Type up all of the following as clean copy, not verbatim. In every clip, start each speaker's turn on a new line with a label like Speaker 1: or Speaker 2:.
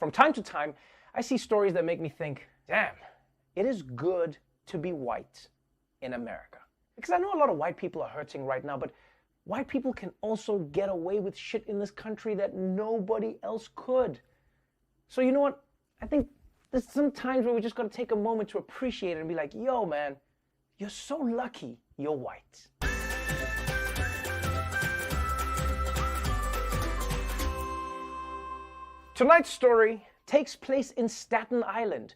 Speaker 1: From time to time, I see stories that make me think, damn, it is good to be white in America. Because I know a lot of white people are hurting right now, but white people can also get away with shit in this country that nobody else could. So you know what? I think there's some times where we just gotta take a moment to appreciate it and be like, yo, man, you're so lucky you're white. Tonight's story takes place in Staten Island,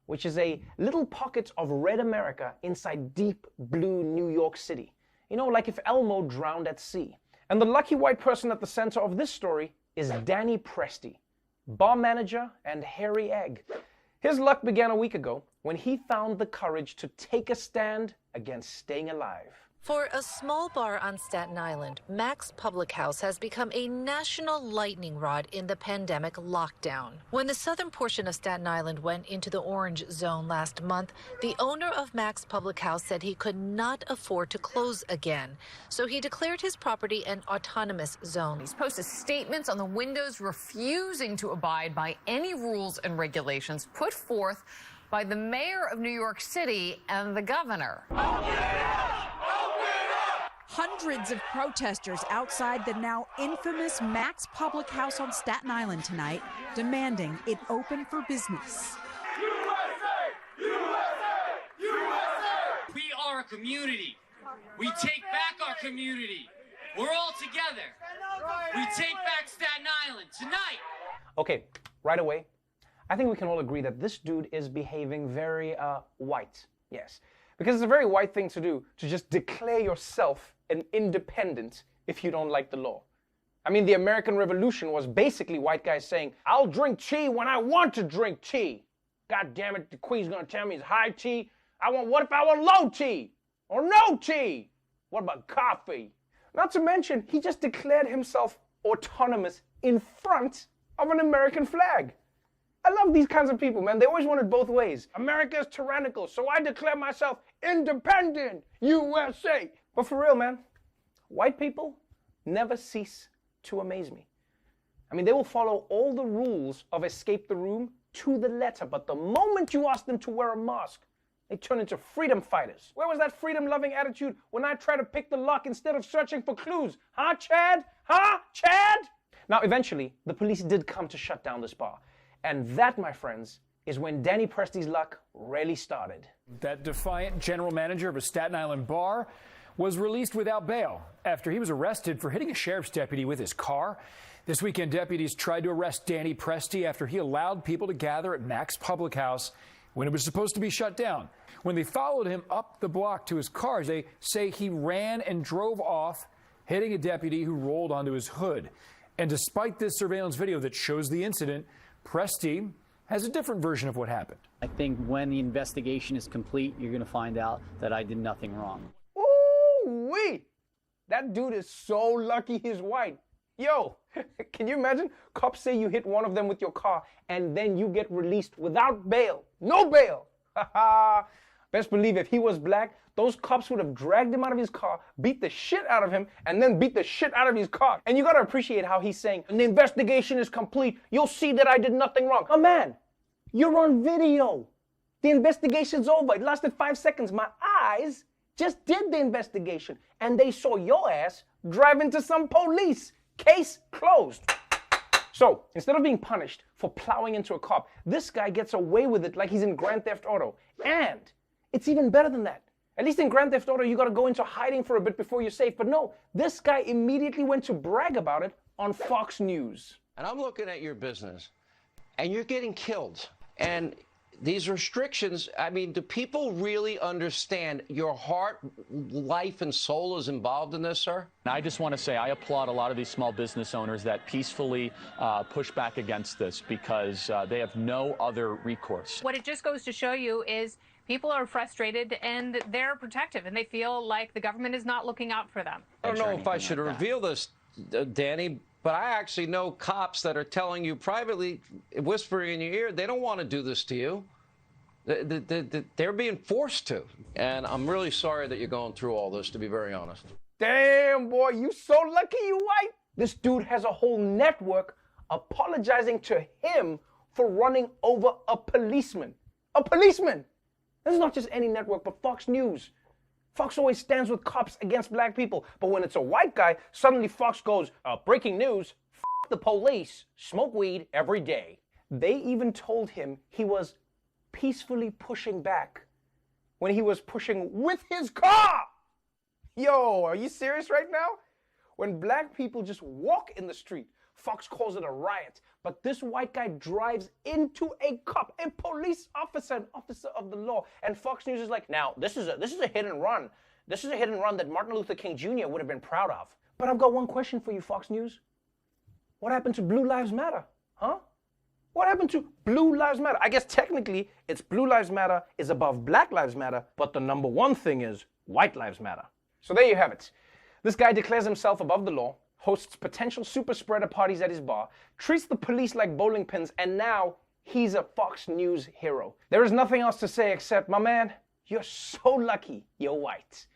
Speaker 1: which is a little pocket of red America inside deep blue New York City. You know, like if Elmo drowned at sea. And the lucky white person at the center of this story is Danny Presti, bar manager and hairy egg. His luck began a week ago when he found the courage to take a stand against staying alive.
Speaker 2: For a small bar on Staten Island, Mac's Public House has become a national lightning rod in the pandemic lockdown. When the southern portion of Staten Island went into the orange zone last month, the owner of Mac's Public House said he could not afford to close again. So he declared his property an autonomous zone.
Speaker 3: He's posted statements on the windows refusing to abide by any rules and regulations put forth by the mayor of New York City and the governor.
Speaker 4: Hundreds of protesters outside the now infamous Mac's Public House on Staten Island tonight, demanding it open for business.
Speaker 5: USA! USA! USA!
Speaker 6: We are a community. We take back our community. We're all together. We take back Staten Island tonight.
Speaker 1: Okay, right away, I think we can all agree that this dude is behaving very white. Yes, because it's a very white thing to do, to just declare yourself an independent if you don't like the law. I mean, the American Revolution was basically white guys saying, I'll drink tea when I want to drink tea. God damn it, the queen's gonna tell me it's high tea. What if I want low tea? Or no tea? What about coffee? Not to mention, he just declared himself autonomous in front of an American flag. I love these kinds of people, man. They always want it both ways. America is tyrannical, so I declare myself independent, USA. But for real, man, white people never cease to amaze me. I mean, they will follow all the rules of escape the room to the letter, but the moment you ask them to wear a mask, they turn into freedom fighters. Where was that freedom-loving attitude when I try to pick the lock instead of searching for clues? Huh, Chad? Huh, Chad? Now, eventually, the police did come to shut down this bar. And that, my friends, is when Danny Presti's luck really started.
Speaker 7: That defiant general manager of a Staten Island bar was released without bail after he was arrested for hitting a sheriff's deputy with his car. This weekend, deputies tried to arrest Danny Presti after he allowed people to gather at Mac's Public House when it was supposed to be shut down. When they followed him up the block to his car, they say he ran and drove off, hitting a deputy who rolled onto his hood. And despite this surveillance video that shows the incident, Presti has a different version of what happened.
Speaker 8: I think when the investigation is complete, you're going to find out that I did nothing wrong.
Speaker 1: Ooh-wee! That dude is so lucky he's white. Yo, can you imagine? Cops say you hit one of them with your car and then you get released without bail. No bail! Haha! Best believe if he was black, those cops would have dragged him out of his car, beat the shit out of him, and then beat the shit out of his car. And you gotta appreciate how he's saying, when the investigation is complete, you'll see that I did nothing wrong. Oh man, you're on video. The investigation's over. It lasted 5 seconds. My eyes just did the investigation, and they saw your ass drive into some police. Case closed. So, instead of being punished for plowing into a cop, this guy gets away with it like he's in Grand Theft Auto. And it's even better than that. At least in Grand Theft Auto, you gotta go into hiding for a bit before you're safe. But no, this guy immediately went to brag about it on Fox News.
Speaker 9: And I'm looking at your business, and you're getting killed. And these restrictions, I mean, do people really understand your heart, life, and soul is involved in this, sir?
Speaker 10: I just want to say I applaud a lot of these small business owners that peacefully push back against this because they have no other recourse.
Speaker 3: What it just goes to show you is people are frustrated and they're protective and they feel like the government is not looking out for them.
Speaker 9: I don't know if I should reveal this, Danny, but I actually know cops that are telling you privately, whispering in your ear, they don't want to do this to you. They're being forced to. And I'm really sorry that you're going through all this, to be very honest.
Speaker 1: Damn, boy, you so lucky you white. This dude has a whole network apologizing to him for running over a policeman. A policeman! This is not just any network, but Fox News. Fox always stands with cops against black people. But when it's a white guy, suddenly Fox goes, breaking news, f the police, smoke weed every day. They even told him he was peacefully pushing back when he was pushing with his car. Yo, are you serious right now? When black people just walk in the street, Fox calls it a riot. But this white guy drives into a cop, a police officer, an officer of the law. And Fox News is like, now, this is a hit and run. This is a hit and run that Martin Luther King Jr. would have been proud of. But I've got one question for you, Fox News. What happened to Blue Lives Matter? Huh? What happened to Blue Lives Matter? I guess technically it's Blue Lives Matter is above Black Lives Matter, but the number one thing is White Lives Matter. So there you have it. This guy declares himself above the law, hosts potential super spreader parties at his bar, treats the police like bowling pins, and now he's a Fox News hero. There is nothing else to say except, my man, you're so lucky you're white.